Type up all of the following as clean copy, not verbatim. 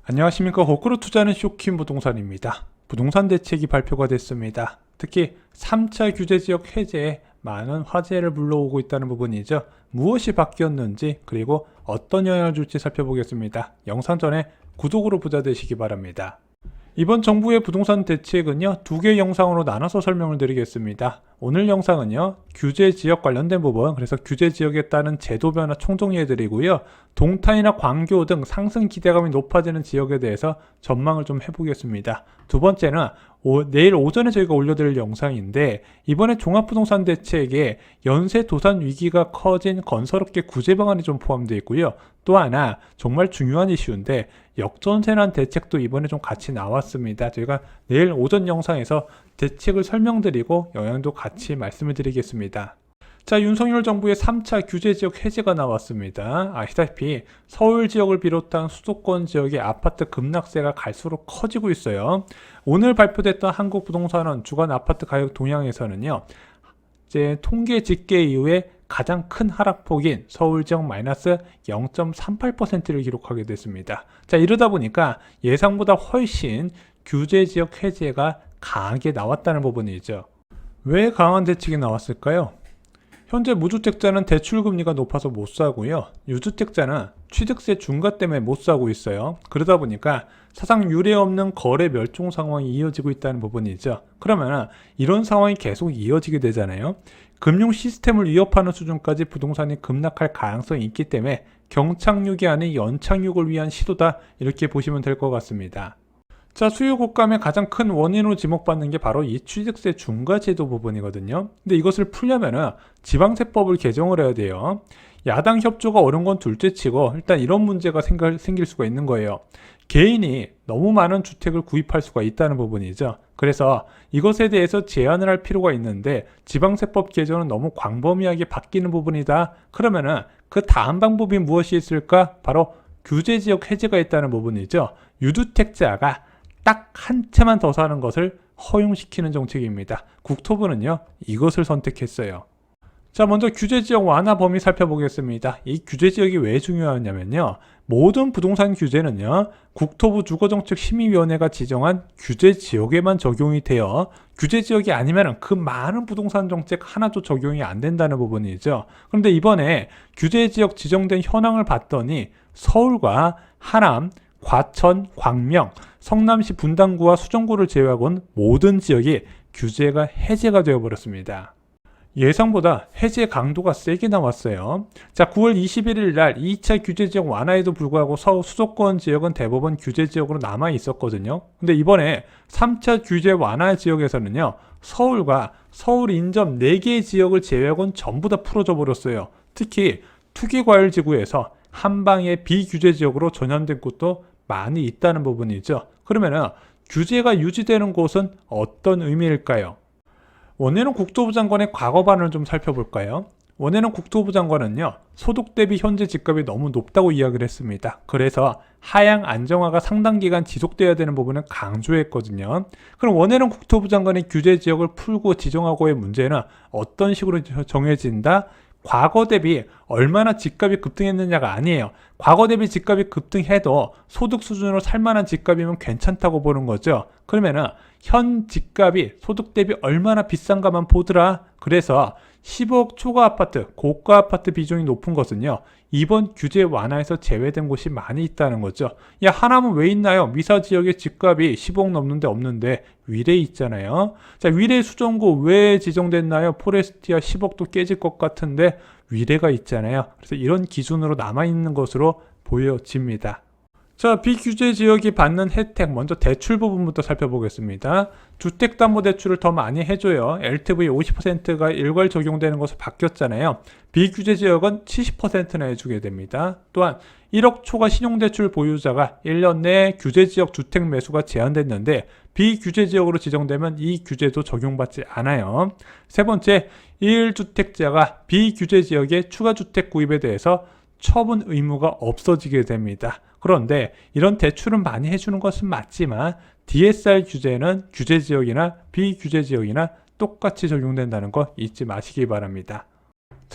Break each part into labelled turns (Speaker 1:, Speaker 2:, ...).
Speaker 1: 안녕하십니까. 거꾸로 투자하는 쇼킹 부동산입니다. 부동산 대책이 발표가 됐습니다. 특히 3차 규제지역 해제에 많은 화제를 불러오고 있다는 부분이죠. 무엇이 바뀌었는지 그리고 어떤 영향을 줄지 살펴보겠습니다. 영상 전에 구독으로 부자 되시기 바랍니다. 이번 정부의 부동산 대책은요, 두 개의 영상으로 나눠서 설명을 드리겠습니다. 오늘 영상은요, 규제지역 관련된 부분, 그래서 규제지역에 따른 제도 변화 총정리해 드리고요, 동탄이나 광교 등 상승 기대감이 높아지는 지역에 대해서 전망을 좀 해보겠습니다. 두 번째는 내일 오전에 저희가 올려드릴 영상인데, 이번에 종합부동산 대책에 연쇄 도산 위기가 커진 건설업계 구제 방안이 좀 포함되어 있고요. 또 하나 정말 중요한 이슈인데, 역전세난 대책도 이번에 좀 같이 나왔습니다. 저희가 내일 오전 영상에서 대책을 설명드리고 영향도 같이 말씀을 드리겠습니다. 자, 윤석열 정부의 3차 규제지역 해제가 나왔습니다. 아시다시피 서울 지역을 비롯한 수도권 지역의 아파트 급락세가 갈수록 커지고 있어요. 오늘 발표됐던 한국부동산원 주간 아파트 가격 동향에서는요, 이제 통계 집계 이후에 가장 큰 하락폭인 서울 지역 마이너스 0.38%를 기록하게 됐습니다. 자, 이러다 보니까 예상보다 훨씬 규제지역 해제가 강하게 나왔다는 부분이죠. 왜 강한 대책이 나왔을까요? 현재 무주택자는 대출금리가 높아서 못 사고요. 유주택자는 취득세 중과 때문에 못 사고 있어요. 그러다 보니까 사상 유례 없는 거래 멸종 상황이 이어지고 있다는 부분이죠. 그러면 이런 상황이 계속 이어지게 되잖아요. 금융 시스템을 위협하는 수준까지 부동산이 급락할 가능성이 있기 때문에 경착륙이 아닌 연착륙을 위한 시도다, 이렇게 보시면 될 것 같습니다. 자, 수요 곡감의 가장 큰 원인으로 지목받는 게 바로 이 취득세 중과 제도 부분이거든요. 근데 이것을 풀려면은 지방세법을 개정을 해야 돼요. 야당 협조가 어려운 건 둘째치고 일단 이런 문제가 생길 수가 있는 거예요. 개인이 너무 많은 주택을 구입할 수가 있다는 부분이죠. 그래서 이것에 대해서 제한을 할 필요가 있는데 지방세법 개정은 너무 광범위하게 바뀌는 부분이다. 그러면은 그 다음 방법이 무엇이 있을까? 바로 규제지역 해제가 있다는 부분이죠. 유주택자가 딱 한 채만 더 사는 것을 허용시키는 정책입니다. 국토부는요, 이것을 선택했어요. 자, 먼저 규제지역 완화 범위 살펴보겠습니다. 이 규제지역이 왜 중요하냐면요, 모든 부동산 규제는요, 국토부 주거정책심의위원회가 지정한 규제지역에만 적용이 돼요. 규제지역이 아니면 그 많은 부동산 정책 하나도 적용이 안 된다는 부분이죠. 그런데 이번에 규제지역 지정된 현황을 봤더니 서울과 하남, 과천, 광명, 성남시 분당구와 수정구를 제외하고는 모든 지역이 규제가 해제가 되어버렸습니다. 예상보다 해제 강도가 세게 나왔어요. 자, 9월 21일 날 2차 규제지역 완화에도 불구하고 서울 수도권 지역은 대부분 규제지역으로 남아 있었거든요. 근데 이번에 3차 규제 완화 지역에서는요, 서울과 서울 인접 4개의 지역을 제외하고는 전부 다 풀어져 버렸어요. 특히 투기과열지구에서 한방의 비규제지역으로 전환된 곳도 많이 있다는 부분이죠. 그러면 규제가 유지되는 곳은 어떤 의미일까요? 원내는 국토부 장관의 과거반을 좀 살펴볼까요? 원내는 국토부 장관은요, 소득 대비 현재 집값이 너무 높다고 이야기를 했습니다. 그래서 하향 안정화가 상당 기간 지속돼야 되는 부분을 강조했거든요. 그럼 원내는 국토부 장관의 규제 지역을 풀고 지정하고의 문제는 어떤 식으로 정해진다? 과거 대비 얼마나 집값이 급등했느냐가 아니에요. 과거 대비 집값이 급등해도 소득 수준으로 살만한 집값이면 괜찮다고 보는 거죠. 그러면은 현 집값이 소득 대비 얼마나 비싼가만 보더라. 그래서 15억 초과 아파트, 고가 아파트 비중이 높은 것은요, 이번 규제 완화에서 제외된 곳이 많이 있다는 거죠. 야, 하남은 왜 있나요? 미사 지역의 집값이 15억 넘는데 없는데 위례 있잖아요. 자, 위례 수정구 왜 지정됐나요? 포레스티아 10억도 깨질 것 같은데 위례가 있잖아요. 그래서 이런 기준으로 남아있는 것으로 보여집니다. 자, 비규제 지역이 받는 혜택, 먼저 대출 부분부터 살펴보겠습니다. 주택담보대출을 더 많이 해줘요. LTV 50%가 일괄 적용되는 것으로 바뀌었잖아요. 비규제 지역은 70%나 해주게 됩니다. 또한 1억 초과 신용대출 보유자가 1년 내에 규제지역 주택 매수가 제한됐는데 비규제 지역으로 지정되면 이 규제도 적용받지 않아요. 세 번째, 1주택자가 비규제 지역의 추가주택 구입에 대해서 처분 의무가 없어지게 됩니다. 그런데 이런 대출은 많이 해주는 것은 맞지만 DSR 규제는 규제지역이나 비규제지역이나 똑같이 적용된다는 거 잊지 마시기 바랍니다.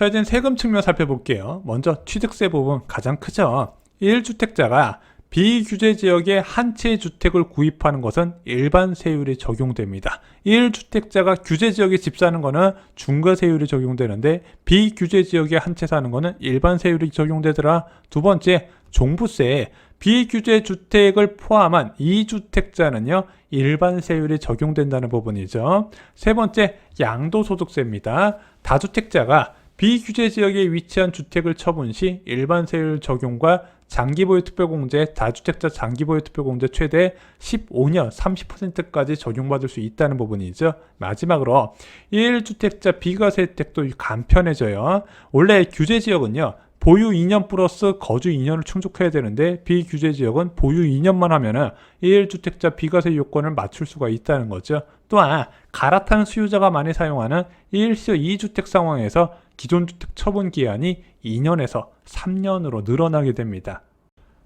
Speaker 1: 자, 이제 세금 측면 살펴볼게요. 먼저 취득세 부분 가장 크죠. 1주택자가 비규제 지역에 한 채의 주택을 구입하는 것은 일반 세율이 적용됩니다. 1주택자가 규제 지역에 집 사는 거는 중과 세율이 적용되는데 비규제 지역에 한 채 사는 거는 일반 세율이 적용되더라. 두 번째, 종부세. 비규제 주택을 포함한 2주택자는요 일반 세율이 적용된다는 부분이죠. 세 번째, 양도소득세입니다. 다주택자가 비규제 지역에 위치한 주택을 처분 시 일반 세율 적용과 장기보유 특별공제, 다주택자 장기보유 특별공제 최대 15년 30%까지 적용받을 수 있다는 부분이죠. 마지막으로 1주택자 비과세 혜택도 간편해져요. 원래 규제 지역은요 보유 2년 플러스 거주 2년을 충족해야 되는데 비규제 지역은 보유 2년만 하면은 1주택자 비과세 요건을 맞출 수가 있다는 거죠. 또한 갈아탄 수요자가 많이 사용하는 1시 2주택 상황에서 기존 주택 처분 기한이 2년에서 3년으로 늘어나게 됩니다.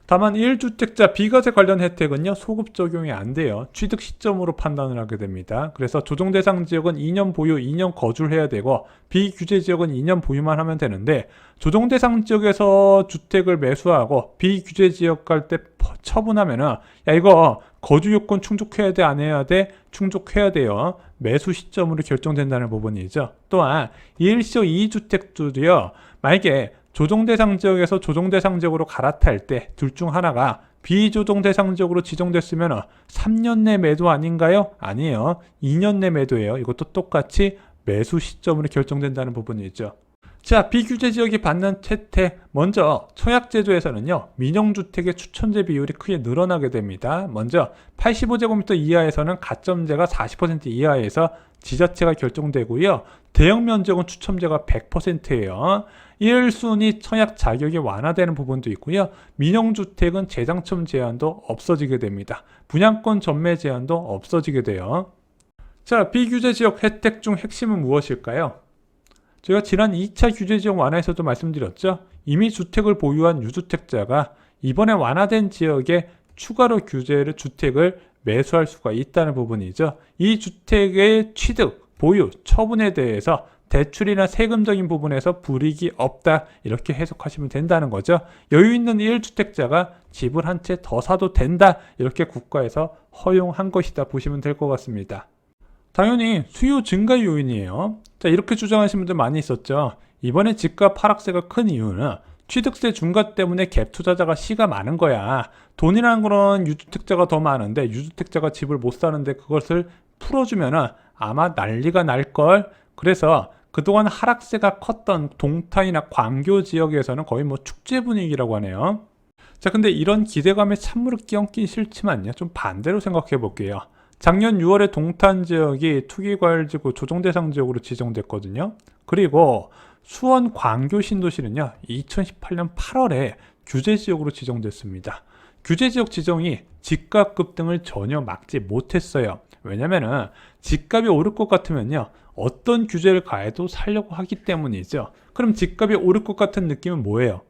Speaker 1: 다만 1주택자 비과세 관련 혜택은요 소급 적용이 안 돼요. 취득 시점으로 판단을 하게 됩니다. 그래서 조정 대상 지역은 2년 보유 2년 거주를 해야 되고 비규제 지역은 2년 보유만 하면 되는데 조정 대상 지역에서 주택을 매수하고 비규제 지역 갈 때 처분하면은 야 이거 거주 요건 충족해야 돼 안 해야 돼? 충족해야 돼요. 매수 시점으로 결정된다는 부분이죠. 또한 1시 2주택들이요 만약에 조정 대상 지역에서 조정 대상 지역으로 갈아탈 때 둘 중 하나가 비조정 대상 지역으로 지정됐으면 3년 내 매도 아닌가요? 아니에요. 2년 내 매도예요. 이것도 똑같이 매수 시점으로 결정된다는 부분이죠. 자, 비규제 지역이 받는 혜택. 먼저 청약제도에서는요 민영주택의 추천제 비율이 크게 늘어나게 됩니다. 먼저 85제곱미터 이하에서는 가점제가 40% 이하에서 지자체가 결정되고요. 대형 면적은 추첨제가 100%예요. 1순위 청약 자격이 완화되는 부분도 있고요. 민영주택은 재당첨 제한도 없어지게 됩니다. 분양권 전매 제한도 없어지게 돼요. 자, 비규제 지역 혜택 중 핵심은 무엇일까요? 제가 지난 2차 규제 지역 완화에서도 말씀드렸죠. 이미 주택을 보유한 유주택자가 이번에 완화된 지역에 추가로 주택을 매수할 수가 있다는 부분이죠. 이 주택의 취득, 보유, 처분에 대해서 대출이나 세금적인 부분에서 불이익이 없다 이렇게 해석하시면 된다는 거죠. 여유 있는 1주택자가 집을 한 채 더 사도 된다 이렇게 국가에서 허용한 것이다 보시면 될 것 같습니다. 당연히 수요 증가 요인이에요. 자, 이렇게 주장하시는 분들 많이 있었죠. 이번에 집값 하락세가 큰 이유는 취득세 중과 때문에 갭 투자자가 시가 많은 거야. 돈이라는 거는 유주택자가 더 많은데 유주택자가 집을 못 사는데 그것을 풀어주면은 아마 난리가 날걸. 그래서 그동안 하락세가 컸던 동탄이나 광교 지역에서는 거의 뭐 축제 분위기라고 하네요. 자, 근데 이런 기대감에 찬물을 끼얹긴 싫지만요. 좀 반대로 생각해 볼게요. 작년 6월에 동탄 지역이 투기과열지구 조정대상 지역으로 지정됐거든요. 그리고 수원 광교 신도시는요 2018년 8월에 규제지역으로 지정됐습니다. 규제지역 지정이 집값 급등을 전혀 막지 못했어요. 왜냐면은 집값이 오를 것 같으면요 어떤 규제를 가해도 살려고 하기 때문이죠. 그럼 집값이 오를 것 같은 느낌은 뭐예요?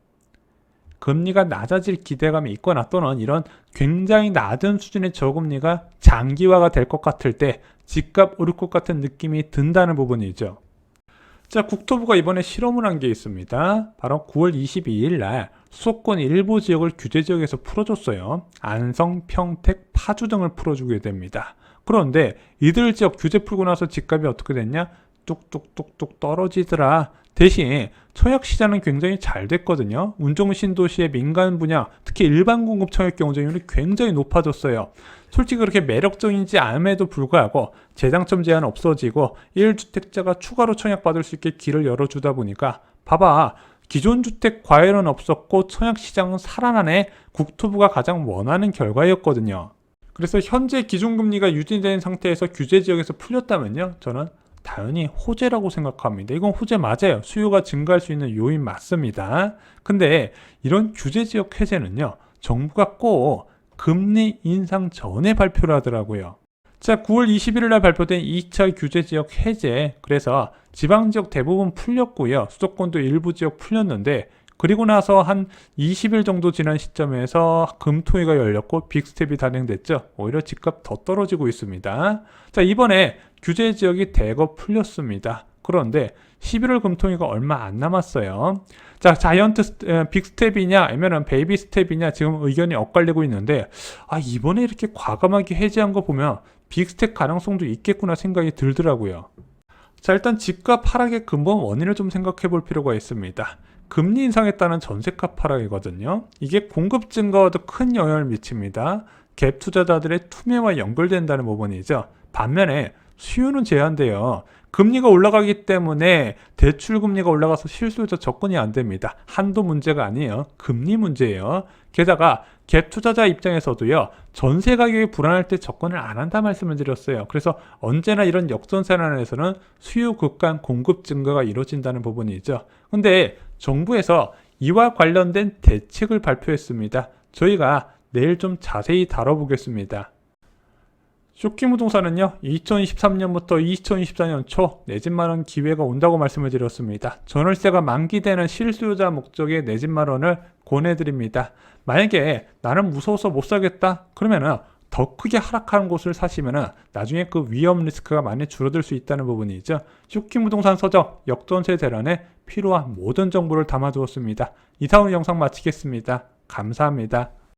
Speaker 1: 금리가 낮아질 기대감이 있거나 또는 이런 굉장히 낮은 수준의 저금리가 장기화가 될 것 같을 때 집값 오를 것 같은 느낌이 든다는 부분이죠. 자, 국토부가 이번에 실험을 한 게 있습니다. 바로 9월 22일 날 수도권 일부 지역을 규제지역에서 풀어줬어요. 안성, 평택, 파주 등을 풀어주게 됩니다. 그런데 이들 지역 규제 풀고 나서 집값이 어떻게 됐냐? 뚝뚝뚝뚝 떨어지더라. 대신 청약시장은 굉장히 잘 됐거든요. 운정신도시의 민간 분야, 특히 일반 공급 청약 경쟁률이 굉장히 높아졌어요. 솔직히 그렇게 매력적이지 않음에도 불구하고 재당첨 제한 없어지고 1주택자가 추가로 청약받을 수 있게 길을 열어주다 보니까 봐봐. 기존 주택 과열은 없었고 청약시장은 살아나네. 국토부가 가장 원하는 결과였거든요. 그래서 현재 기준금리가 유지된 상태에서 규제지역에서 풀렸다면요. 저는 당연히 호재라고 생각합니다. 이건 호재 맞아요. 수요가 증가할 수 있는 요인 맞습니다. 근데 이런 규제지역 해제는요. 정부가 꼭 금리 인상 전에 발표를 하더라고요. 자, 9월 21일 날 발표된 2차 규제지역 해제. 그래서 지방지역 대부분 풀렸고요. 수도권도 일부 지역 풀렸는데 그리고 나서 한 20일 정도 지난 시점에서 금토회가 열렸고 빅스텝이 단행됐죠. 오히려 집값 더 떨어지고 있습니다. 자, 이번에 규제 지역이 대거 풀렸습니다. 그런데 11월 금통위가 얼마 안 남았어요. 자, 빅스텝이냐 아니면 베이비 스텝이냐 지금 의견이 엇갈리고 있는데, 이번에 이렇게 과감하게 해제한 거 보면 빅스텝 가능성도 있겠구나 생각이 들더라고요. 자, 일단 집값 하락의 근본 원인을 좀 생각해 볼 필요가 있습니다. 금리 인상에 따른 전세값 하락이거든요. 이게 공급 증가와도 큰 영향을 미칩니다. 갭 투자자들의 투매와 연결된다는 부분이죠. 반면에 수요는 제한돼요. 금리가 올라가기 때문에 대출 금리가 올라가서 실수요자 접근이 안 됩니다. 한도 문제가 아니에요. 금리 문제예요. 게다가 갭 투자자 입장에서도요, 전세 가격이 불안할 때 접근을 안 한다 말씀을 드렸어요. 그래서 언제나 이런 역전세난에서는 수요 급감 공급 증가가 이루어진다는 부분이죠. 근데 정부에서 이와 관련된 대책을 발표했습니다. 저희가 내일 좀 자세히 다뤄보겠습니다. 쇼킹 부동산은요, 2023년부터 2024년 초 내 집 마련 기회가 온다고 말씀을 드렸습니다. 전월세가 만기되는 실수요자 목적의 내 집 마련을 권해드립니다. 만약에 나는 무서워서 못 사겠다 그러면은 더 크게 하락하는 곳을 사시면은 나중에 그 위험 리스크가 많이 줄어들 수 있다는 부분이죠. 쇼킹 부동산 서적 역전세 대란에 필요한 모든 정보를 담아두었습니다. 이상 영상 마치겠습니다. 감사합니다.